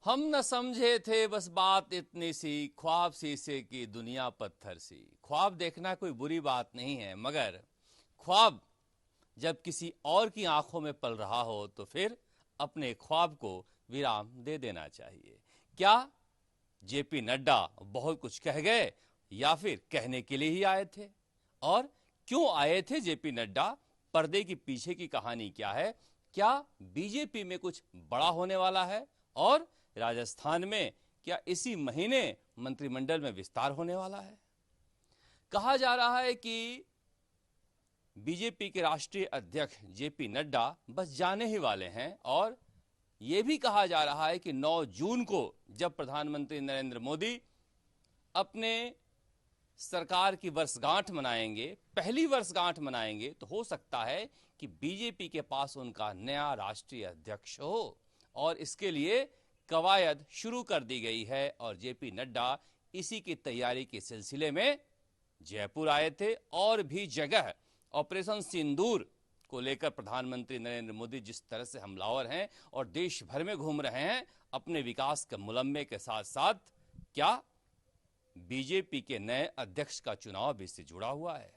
हम न समझे थे बस बात इतनी सी, ख्वाब शीशे की दुनिया पत्थर सी। ख्वाब देखना कोई बुरी बात नहीं है, मगर ख्वाब जब किसी और की आंखों में पल रहा हो तो फिर अपने ख्वाब को विराम दे देना चाहिए। क्या जेपी नड्डा बहुत कुछ कह गए या फिर कहने के लिए ही आए थे? और क्यों आए थे जेपी नड्डा? पर्दे की पीछे की कहानी क्या है? क्या बीजेपी में कुछ बड़ा होने वाला है? और राजस्थान में क्या इसी महीने मंत्रिमंडल में विस्तार होने वाला है? कहा जा रहा है कि बीजेपी के राष्ट्रीय अध्यक्ष जेपी नड्डा बस जाने ही वाले हैं, और यह भी कहा जा रहा है कि 9 जून को जब प्रधानमंत्री नरेंद्र मोदी अपने सरकार की वर्षगांठ मनाएंगे, पहली वर्षगांठ मनाएंगे, तो हो सकता है कि बीजेपी के पास उनका नया राष्ट्रीय अध्यक्ष हो। और इसके लिए कवायद शुरू कर दी गई है, और जेपी नड्डा इसी की तैयारी के सिलसिले में जयपुर आए थे। और भी जगह ऑपरेशन सिंदूर को लेकर प्रधानमंत्री नरेंद्र मोदी जिस तरह से हमलावर हैं और देश भर में घूम रहे हैं अपने विकास के मुलम्मे के साथ साथ, क्या बीजेपी के नए अध्यक्ष का चुनाव भी इससे जुड़ा हुआ है?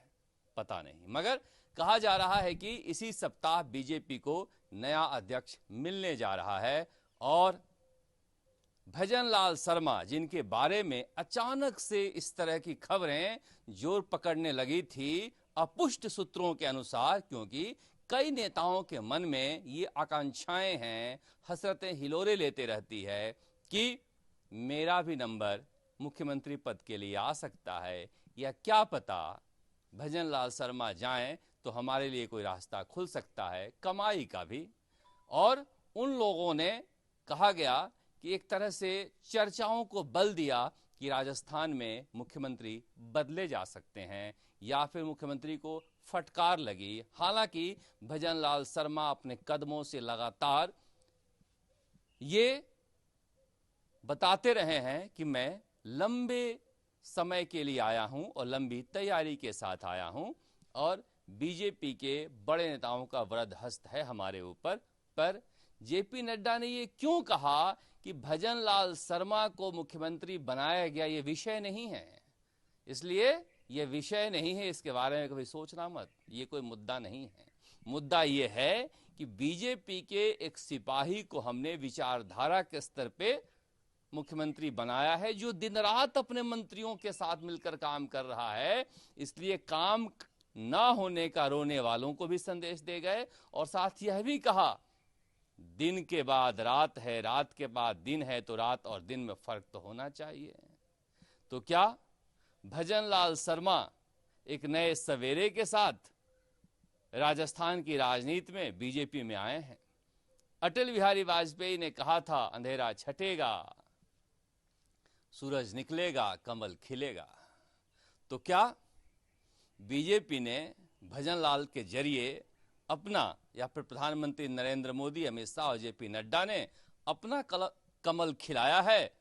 पता नहीं, मगर कहा जा रहा है कि इसी सप्ताह बीजेपी को नया अध्यक्ष मिलने जा रहा है। और भजनलाल शर्मा, जिनके बारे में अचानक से इस तरह की खबरें जोर पकड़ने लगी थी अपुष्ट सूत्रों के अनुसार, क्योंकि कई नेताओं के मन में ये आकांक्षाएं हैं, हसरतें हिलोरे लेते रहती है कि मेरा भी नंबर मुख्यमंत्री पद के लिए आ सकता है, या क्या पता भजनलाल शर्मा जाएं तो हमारे लिए कोई रास्ता खुल सकता है कमाई का भी। और उन लोगों ने कहा गया कि एक तरह से चर्चाओं को बल दिया कि राजस्थान में मुख्यमंत्री बदले जा सकते हैं या फिर मुख्यमंत्री को फटकार लगी। हालांकि भजनलाल शर्मा अपने कदमों से लगातार ये बताते रहे हैं कि मैं लंबे समय के लिए आया हूं और लंबी तैयारी के साथ आया हूं, और बीजेपी के बड़े नेताओं का वरद हस्त है हमारे ऊपर। पर जेपी नड्डा ने ये क्यों कहा कि भजनलाल शर्मा को मुख्यमंत्री बनाया गया, ये विषय नहीं है, इसलिए ये विषय नहीं है, इसके बारे में कभी सोचना मत, ये कोई मुद्दा नहीं है। मुद्दा ये है कि बीजेपी के एक सिपाही को हमने विचारधारा के स्तर पे मुख्यमंत्री बनाया है, जो दिन रात अपने मंत्रियों के साथ मिलकर काम कर रहा है। इसलिए काम ना होने का रोने वालों को भी संदेश दे गए, और साथ यह भी कहा दिन के बाद रात है, रात के बाद दिन है, तो रात और दिन में फर्क तो होना चाहिए। तो क्या भजनलाल शर्मा एक नए सवेरे के साथ राजस्थान की राजनीति में बीजेपी में आए हैं? अटल बिहारी वाजपेयी ने कहा था, अंधेरा छटेगा, सूरज निकलेगा, कमल खिलेगा। तो क्या बीजेपी ने भजनलाल के जरिए अपना, या फिर प्रधानमंत्री नरेंद्र मोदी, अमित शाह और जेपी नड्डा ने अपना कमल खिलाया है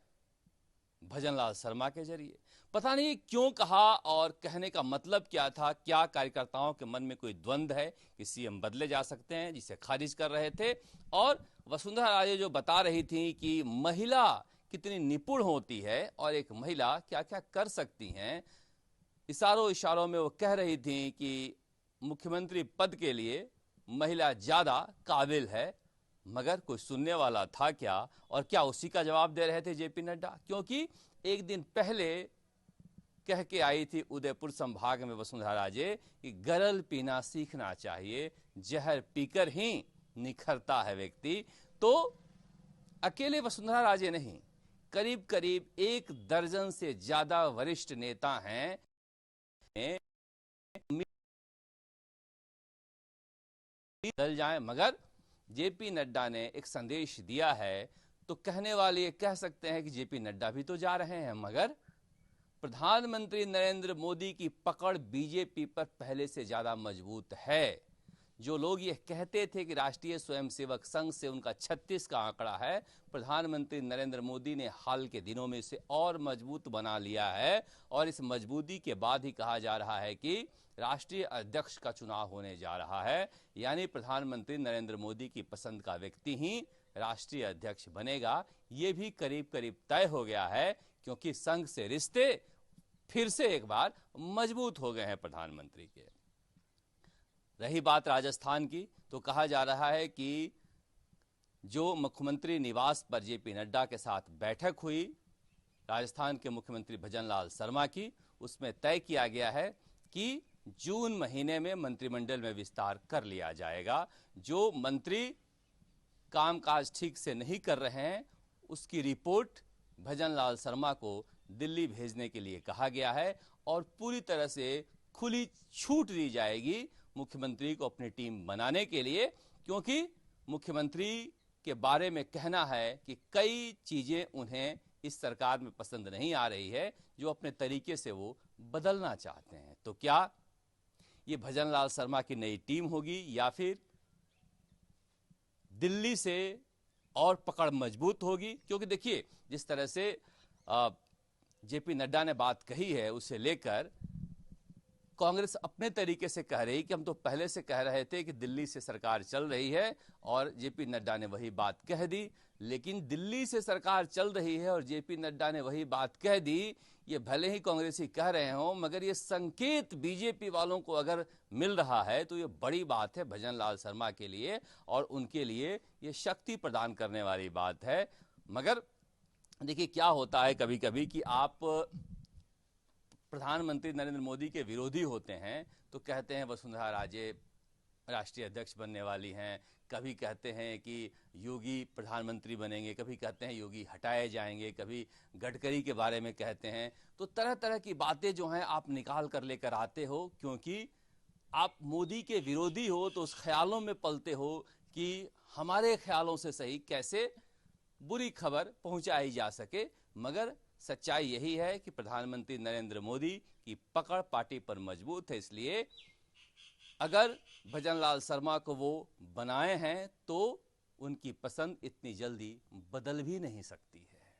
भजनलाल शर्मा के जरिए? पता नहीं क्यों कहा, और कहने का मतलब क्या था? क्या कार्यकर्ताओं के मन में कोई द्वंद्व है कि सीएम बदले जा सकते हैं, जिसे खारिज कर रहे थे? और वसुंधरा राजे जो बता रही थी कि महिला कितनी निपुण होती है और एक महिला क्या क्या कर सकती हैं, इशारों इशारों में वो कह रही थी कि मुख्यमंत्री पद के लिए महिला ज्यादा काबिल है, मगर कोई सुनने वाला था क्या? और क्या उसी का जवाब दे रहे थे जेपी नड्डा? क्योंकि एक दिन पहले कह के आई थी उदयपुर संभाग में वसुंधरा राजे कि गरल पीना सीखना चाहिए, जहर पीकर ही निखरता है व्यक्ति। तो अकेले वसुंधरा राजे नहीं, करीब करीब 1 दर्जन से ज्यादा वरिष्ठ नेता हैं बदल जाएं, मगर जेपी नड्डा ने एक संदेश दिया है। तो कहने वाले ये कह सकते हैं कि जेपी नड्डा भी तो जा रहे हैं, मगर प्रधानमंत्री नरेंद्र मोदी की पकड़ बीजेपी पर पहले से ज्यादा मजबूत है। जो लोग ये कहते थे कि राष्ट्रीय स्वयंसेवक संघ से उनका 36 का आंकड़ा है, प्रधानमंत्री नरेंद्र मोदी ने हाल के दिनों में इसे और मजबूत बना लिया है, और इस मजबूती के बाद ही कहा जा रहा है कि राष्ट्रीय अध्यक्ष का चुनाव होने जा रहा है, यानी प्रधानमंत्री नरेंद्र मोदी की पसंद का व्यक्ति ही राष्ट्रीय अध्यक्ष बनेगा, ये भी करीब करीब तय हो गया है, क्योंकि संघ से रिश्ते फिर से एक बार मजबूत हो गए हैं प्रधानमंत्री के। रही बात राजस्थान की, तो कहा जा रहा है कि जो मुख्यमंत्री निवास पर जेपी नड्डा के साथ बैठक हुई राजस्थान के मुख्यमंत्री भजनलाल शर्मा की, उसमें तय किया गया है कि जून महीने में मंत्रिमंडल में विस्तार कर लिया जाएगा। जो मंत्री कामकाज ठीक से नहीं कर रहे हैं, उसकी रिपोर्ट भजनलाल शर्मा को दिल्ली भेजने के लिए कहा गया है और पूरी तरह से खुली छूट दी जाएगी मुख्यमंत्री को अपनी टीम बनाने के लिए, क्योंकि मुख्यमंत्री के बारे में कहना है कि कई चीजें उन्हें इस सरकार में पसंद नहीं आ रही है, जो अपने तरीके से वो बदलना चाहते हैं। तो क्या ये भजनलाल शर्मा की नई टीम होगी या फिर दिल्ली से और पकड़ मजबूत होगी? क्योंकि देखिए, जिस तरह से जेपी नड्डा ने बात कही है, उसे लेकर कांग्रेस अपने तरीके से कह रही कि हम तो पहले से कह रहे थे कि दिल्ली से सरकार चल रही है, और जेपी नड्डा ने वही बात कह दी। लेकिन दिल्ली से सरकार चल रही है और जेपी नड्डा ने वही बात कह दी, ये भले ही कांग्रेसी कह रहे हों, मगर ये संकेत बीजेपी वालों को अगर मिल रहा है तो ये बड़ी बात है भजनलाल शर्मा के लिए, और उनके लिए ये शक्ति प्रदान करने वाली बात है। मगर देखिए क्या होता है कभी कभी कि आप प्रधानमंत्री नरेंद्र मोदी के विरोधी होते हैं तो कहते हैं वसुंधरा राजे राष्ट्रीय अध्यक्ष बनने वाली हैं, कभी कहते हैं कि योगी प्रधानमंत्री बनेंगे, कभी कहते हैं योगी हटाए जाएंगे, कभी गडकरी के बारे में कहते हैं। तो तरह तरह की बातें जो हैं आप निकाल कर लेकर आते हो, क्योंकि आप मोदी के विरोधी हो तो उस ख्यालों में पलते हो कि हमारे ख्यालों से सही कैसे बुरी खबर पहुंचाई जा सके। मगर सच्चाई यही है कि प्रधानमंत्री नरेंद्र मोदी की पकड़ पार्टी पर मजबूत है, इसलिए अगर भजनलाल शर्मा को वो बनाए हैं तो उनकी पसंद इतनी जल्दी बदल भी नहीं सकती है।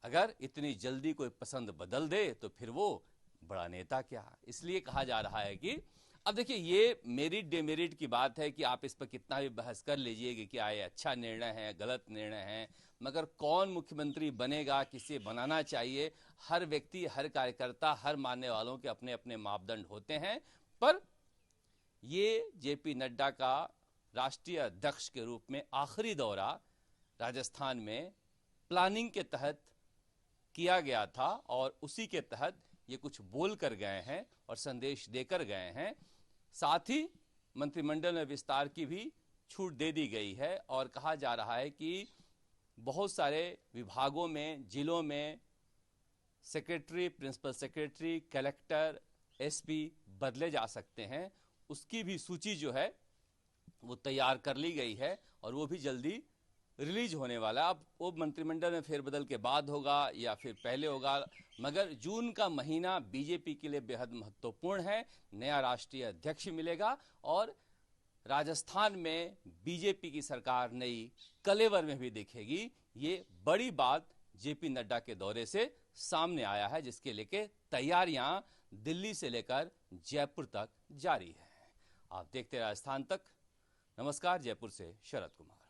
अगर इतनी जल्दी कोई पसंद बदल दे तो फिर वो बड़ा नेता क्या। इसलिए कहा जा रहा है कि अब देखिए, ये मेरिट डेमेरिट की बात है कि आप इस पर कितना भी बहस कर लीजिए कि क्या ये अच्छा निर्णय है, गलत निर्णय है, मगर कौन मुख्यमंत्री बनेगा, किसे बनाना चाहिए, हर व्यक्ति, हर कार्यकर्ता, हर मानने वालों के अपने अपने मापदंड होते हैं। पर ये जेपी नड्डा का राष्ट्रीय अध्यक्ष के रूप में आखिरी दौरा राजस्थान में प्लानिंग के तहत किया गया था, और उसी के तहत ये कुछ बोल कर गए हैं और संदेश देकर गए हैं। साथ ही मंत्रिमंडल में विस्तार की भी छूट दे दी गई है, और कहा जा रहा है कि बहुत सारे विभागों में, जिलों में secretary, principal secretary, collector, SP बदले जा सकते हैं। उसकी भी सूची जो है वो तैयार कर ली गई है और वो भी जल्दी रिलीज होने वाला। अब वो मंत्रिमंडल में फेरबदल के बाद होगा या फिर पहले होगा, मगर जून का महीना बीजेपी के लिए बेहद महत्वपूर्ण है। नया राष्ट्रीय अध्यक्ष मिलेगा और राजस्थान में बीजेपी की सरकार नई कलेवर में भी दिखेगी। ये बड़ी बात जेपी नड्डा के दौरे से सामने आया है, जिसके लेके तैयारियां दिल्ली से लेकर जयपुर तक जारी है। आप देखते राजस्थान तक। नमस्कार, जयपुर से शरद कुमार।